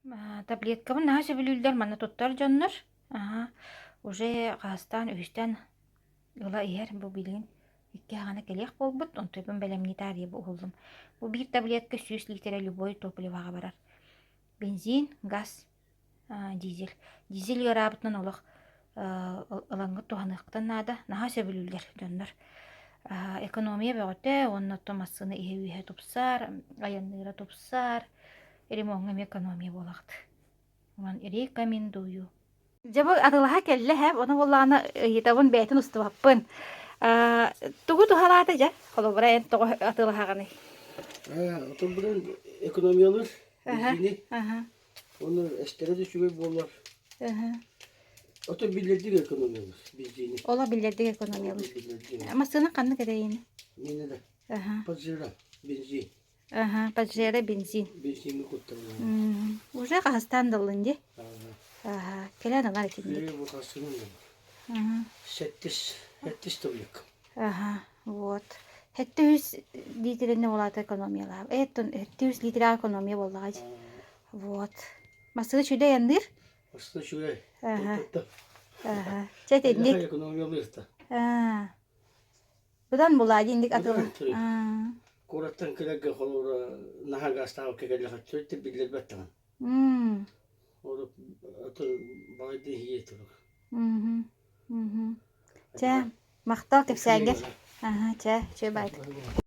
Таблеткамын наһа сөбүлүүлдер манна туттар дьоннор. Ага. Уже хастан үстен ыла иһэр бу билин икки хана келех болбут, онтойбун белемни тария бу уллум. Бу бир таблетка 100 литре любой топливага барар. Бензин, газ, дизель. Дизель ярабытынан олох ылаңгы туханыктан нада наһа сөбүлүүлдер дьоннор. Экономия бөгөтө, оннотто массыны иһэ тупсар, аянныра тупсар. Ремонга экономия болакты. Ман рекомендую. Жабы атылаха келле хэп, оны болланы йытабын бәйтін устубаппын. Тугу тухалаты жа, холобра эн тоғы атылахағаны. Отон бірін экономиялар, бензини, оны әстері де шүгей болар. Отон билердік экономиялар, бензини. Ола билердік экономиялар. Масына қанны кәдейіні? Мені де. Паджира, бензин. Паджира, бензин. Бензингі құттарына. Уже Қағастан дылынды? Келен алар етінде? Келен бұл қасының да. 7 таблетка. Вот. 700 литріне олаты экономиялар. 700 литре экономия боллағай. Вот. Масығы шүді яндыр? Масығы шүді. Чәт едіндік? Экономиялар да. Бұдан болады ендік атылы? Кораттан келеге қолуыра нахаға астағы кегелі қатшөйті білдер бәттіған. Orada baydı iyi turuk. Çe, maqtal kepsenge. Çe, çe baydı.